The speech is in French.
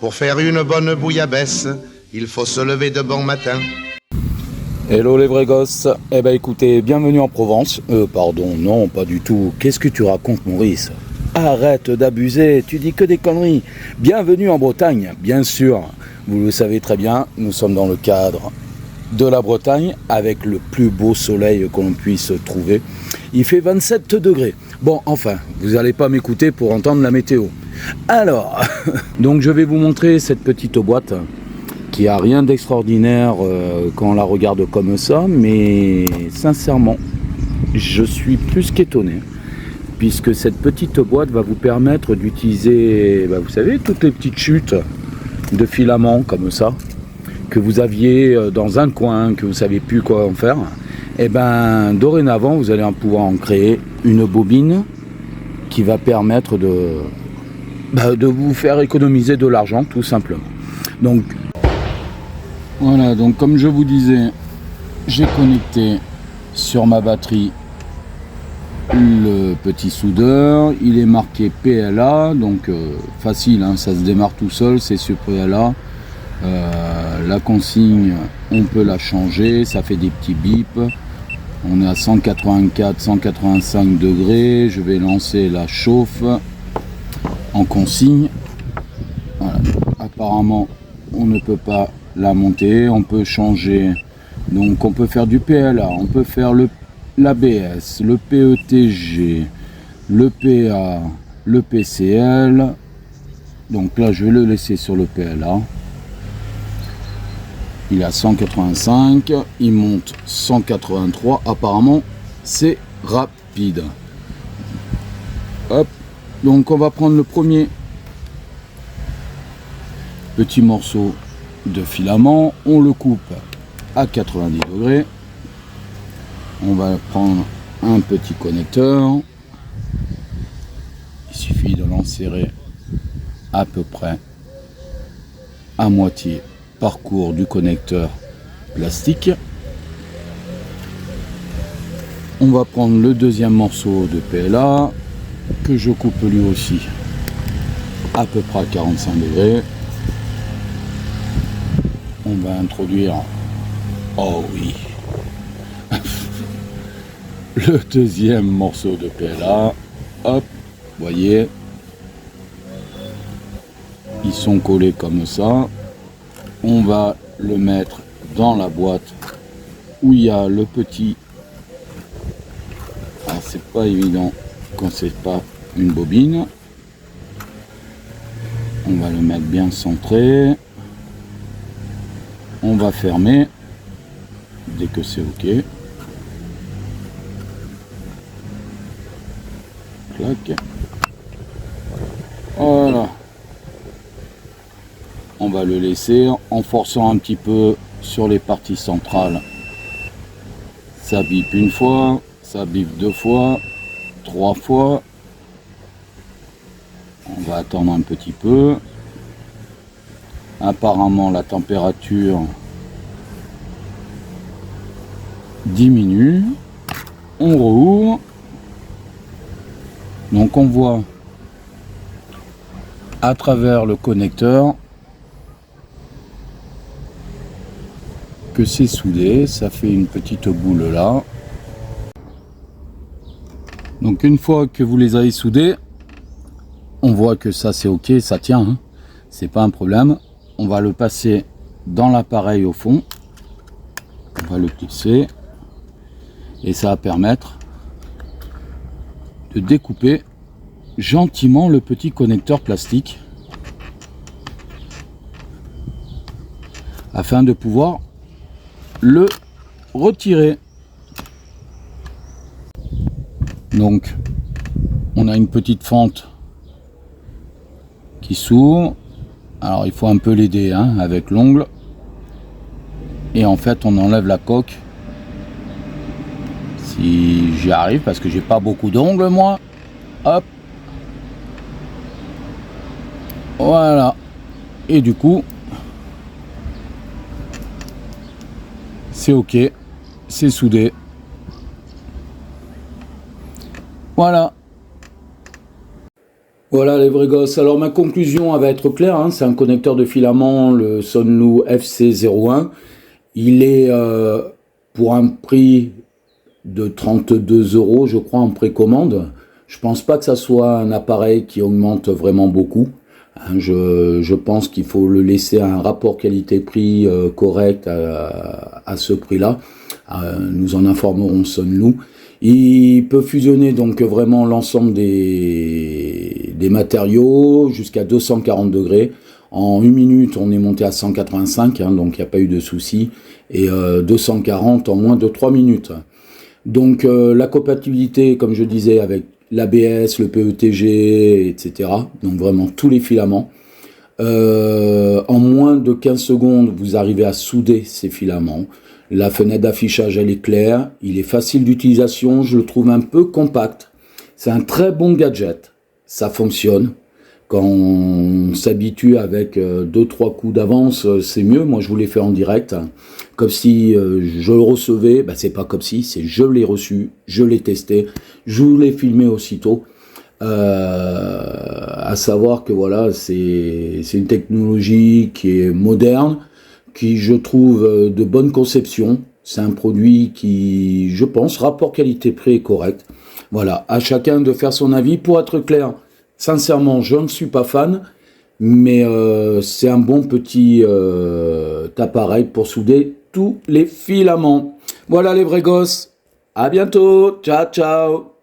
Pour faire une bonne bouillabaisse, il faut se lever de bon matin. Hello les vrais gosses, eh ben écoutez, bienvenue en Provence. Pardon, non, pas du tout. Qu'est-ce que tu racontes, Maurice? Arrête d'abuser, tu dis que des conneries. Bienvenue en Bretagne, bien sûr. Vous le savez très bien, nous sommes dans le cadre de la Bretagne avec le plus beau soleil que l'on puisse trouver. Il fait 27 degrés. Bon, enfin, vous n'allez pas m'écouter pour entendre la météo. Alors, donc je vais vous montrer cette petite boîte qui a rien d'extraordinaire quand on la regarde comme ça, mais sincèrement, je suis plus qu'étonné, puisque cette petite boîte va vous permettre d'utiliser, vous savez, toutes les petites chutes de filaments comme ça, que vous aviez dans un coin, que vous ne savez plus quoi en faire. Et ben, dorénavant, vous allez pouvoir en créer une bobine qui va permettre de vous faire économiser de l'argent, tout simplement. Donc, voilà, donc comme je vous disais, j'ai connecté sur ma batterie le petit soudeur. Il est marqué PLA, donc facile, hein, ça se démarre tout seul, c'est sur PLA. La consigne, on peut la changer, ça fait des petits bips. On est à 184-185 degrés. Je vais lancer la chauffe en consigne. Voilà. Apparemment, on ne peut pas la monter. On peut changer. Donc, on peut faire du PLA, on peut faire l'ABS, le PETG, le PA, le PCL. Donc là, je vais le laisser sur le PLA. Il est à 185, il monte 183. Apparemment, c'est rapide. Hop. Donc, on va prendre le premier petit morceau de filament. On le coupe à 90 degrés. On va prendre un petit connecteur. Il suffit de l'enserrer à peu près à moitié parcours du connecteur plastique. On va prendre le deuxième morceau de PLA que je coupe lui aussi à peu près à 45 degrés. On va introduire, oh oui, le deuxième morceau de PLA. Hop, voyez, ils sont collés comme ça. On va le mettre dans la boîte où il y a le petit. Alors c'est pas évident quand c'est pas une bobine. On va le mettre bien centré. On va fermer dès que c'est ok. Clac. Voilà. On va le laisser en forçant un petit peu sur les parties centrales. Ça bip une fois, ça bip deux fois, trois fois. On va attendre un petit peu. Apparemment, la température diminue. On rouvre. Donc on voit à travers le connecteur que c'est soudé, ça fait une petite boule là. Donc une fois que vous les avez soudés, on voit que ça c'est ok, ça tient, hein. C'est pas un problème. On va le passer dans l'appareil au fond, on va le clipser et ça va permettre de découper gentiment le petit connecteur plastique afin de pouvoir le retirer. Donc on a une petite fente qui s'ouvre. Alors il faut un peu l'aider, hein, avec l'ongle, et en fait on enlève la coque si j'y arrive parce que j'ai pas beaucoup d'ongles moi. Hop, voilà, et du coup c'est ok, c'est soudé. Voilà. Voilà les vrais gosses. Alors ma conclusion elle va être claire, hein. C'est un connecteur de filament, le Sunlu FC01. Il est pour un prix de 32 euros, je crois, en précommande. Je pense pas que ça soit un appareil qui augmente vraiment beaucoup. Hein, je pense qu'il faut le laisser à un rapport qualité-prix correct à ce prix-là. Nous en informerons Sunlu. Il peut fusionner donc vraiment l'ensemble des matériaux jusqu'à 240 degrés. En 1 minute, on est monté à 185, hein, donc il n'y a pas eu de souci. Et 240 en moins de 3 minutes. Donc la compatibilité, comme je disais, avec l'ABS, le PETG, etc. Donc vraiment tous les filaments. En moins de 15 secondes, vous arrivez à souder ces filaments. La fenêtre d'affichage, elle est claire. Il est facile d'utilisation. Je le trouve un peu compact. C'est un très bon gadget. Ça fonctionne. Quand on s'habitue avec 2-3 coups d'avance, c'est mieux. Moi, je vous l'ai fait en direct. Comme si je le recevais. Ben, c'est pas comme si, c'est je l'ai reçu, je l'ai testé, je vous l'ai filmé aussitôt. À savoir que voilà, c'est une technologie qui est moderne, qui je trouve de bonne conception. C'est un produit qui, je pense, rapport qualité-prix est correct. Voilà, à chacun de faire son avis. Pour être clair, sincèrement, je ne suis pas fan, mais c'est un bon petit appareil pour souder tous les filaments. Voilà les vrais gosses. À bientôt. Ciao, ciao.